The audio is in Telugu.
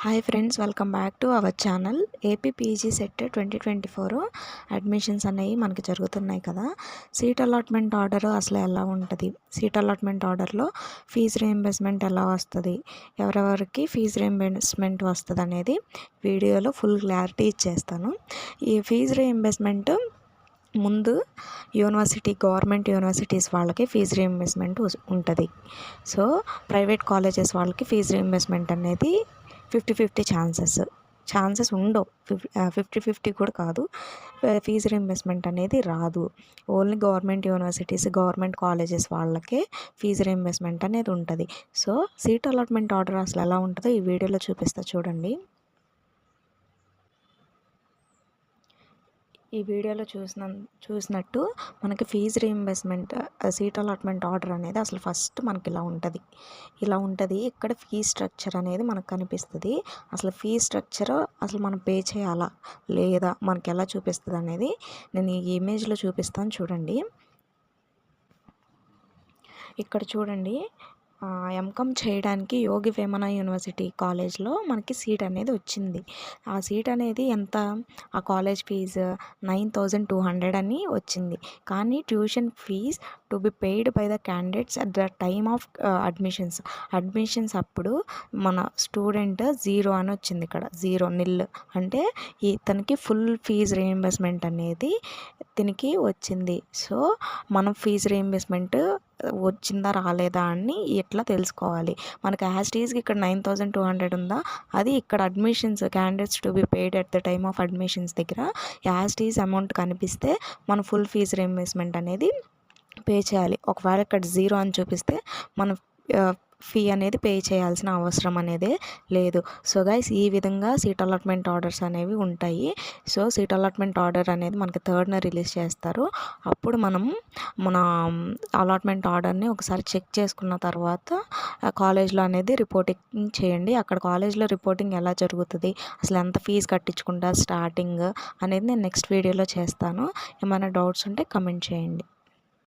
Hi friends, welcome back to our channel. AP PG set 2024 admissions అనేవి మనకి జరుగుతున్నాయి కదా. సీట్ అలాట్మెంట్ ఆర్డర్ అసలు ఎలా ఉంటుంది, సీట్ అలాట్మెంట్ ఆర్డర్లో ఫీజు రీయింబర్స్మెంట్ ఎలా వస్తుంది, ఎవరెవరికి ఫీజు రీయింబర్స్మెంట్ వస్తుంది అనేది వీడియోలో ఫుల్ క్లారిటీ ఇచ్చేస్తాను. ఈ ఫీజు రీయింబర్స్మెంట్ ముందు గవర్నమెంట్ యూనివర్సిటీస్ వాళ్ళకి ఫీజు రీయింబర్స్మెంట్ ఉంటుంది. సో ప్రైవేట్ కాలేజెస్ వాళ్ళకి ఫీజు రీయింబర్స్మెంట్ అనేది 50-50 ఛాన్సెస్ ఉండవు. 50-50 కూడా కాదు. ఫీజు రీయింబర్స్మెంట్ అనేది రాదు. Only government universities, government colleges వాళ్ళకే ఫీజు రీయింబర్స్మెంట్ అనేది ఉంటుంది. సో సీట్ అలాట్మెంట్ ఆర్డర్ అసలు ఎలా ఉంటుందో ఈ వీడియోలో చూపిస్తా చూడండి. ఈ వీడియోలో చూసినట్టు మనకి fee reimbursement seat allotment order అనేది అసలు ఫస్ట్ మనకి ఇలా ఉంటుంది. ఇక్కడ ఫీజ్ స్ట్రక్చర్ అనేది మనకు కనిపిస్తుంది. అసలు ఫీజ్ స్ట్రక్చర్ అసలు మనం పే చేయాలా లేదా మనకి ఎలా చూపిస్తుంది అనేది నేను ఈ ఇమేజ్లో చూపిస్తాను చూడండి. ఇక్కడ చూడండి, ఎంకామ్ చేయడానికి యోగి వేమన యూనివర్సిటీ కాలేజ్లో మనకి సీట్ అనేది వచ్చింది. ఆ సీట్ అనేది ఎంత, ఆ కాలేజ్ ఫీజు 9,200 అని వచ్చింది. కానీ tuition fee to be paid by the candidates at the time of admissions అప్పుడు మన స్టూడెంట్ 0 అని వచ్చింది. ఇక్కడ 0 నిల్ అంటే ఇతనికి ఫుల్ ఫీజు రీయింబర్స్మెంట్ అనేది దీనికి వచ్చింది. సో మనం ఫీజు రీయింబర్స్మెంట్ వచ్చిందా రాలేదా అని ఎట్లా తెలుసుకోవాలి. మనకి యాజ్ ఇక్కడ 9,200 ఉందా, అది ఇక్కడ admissions candidates to be paid at the time of admissions దగ్గర యాజ్ అమౌంట్ కనిపిస్తే మన ఫుల్ ఫీజు రీయింబర్స్మెంట్ అనేది పే చేయాలి. ఒకవేళ ఇక్కడ 0 అని చూపిస్తే మనం ఫీ అనేది పే చేయాల్సిన అవసరం అనేది లేదు. సో గైస్, ఈ విధంగా సీట్ అలాట్మెంట్ ఆర్డర్స్ అనేవి ఉంటాయి. సో సీట్ అలాట్మెంట్ ఆర్డర్ అనేది మనకి 3rd రిలీజ్ చేస్తారు. అప్పుడు మనం మన అలాట్మెంట్ ఆర్డర్ని ఒకసారి చెక్ చేసుకున్న తర్వాత కాలేజ్లో అనేది రిపోర్టింగ్ చేయండి. అక్కడ కాలేజ్లో రిపోర్టింగ్ ఎలా జరుగుతుంది, అసలు ఎంత ఫీజు కట్టించుకుంటారు స్టార్టింగ్ అనేది నేను నెక్స్ట్ వీడియోలో చేస్తాను. ఏమైనా డౌట్స్ ఉంటే కమెంట్ చేయండి.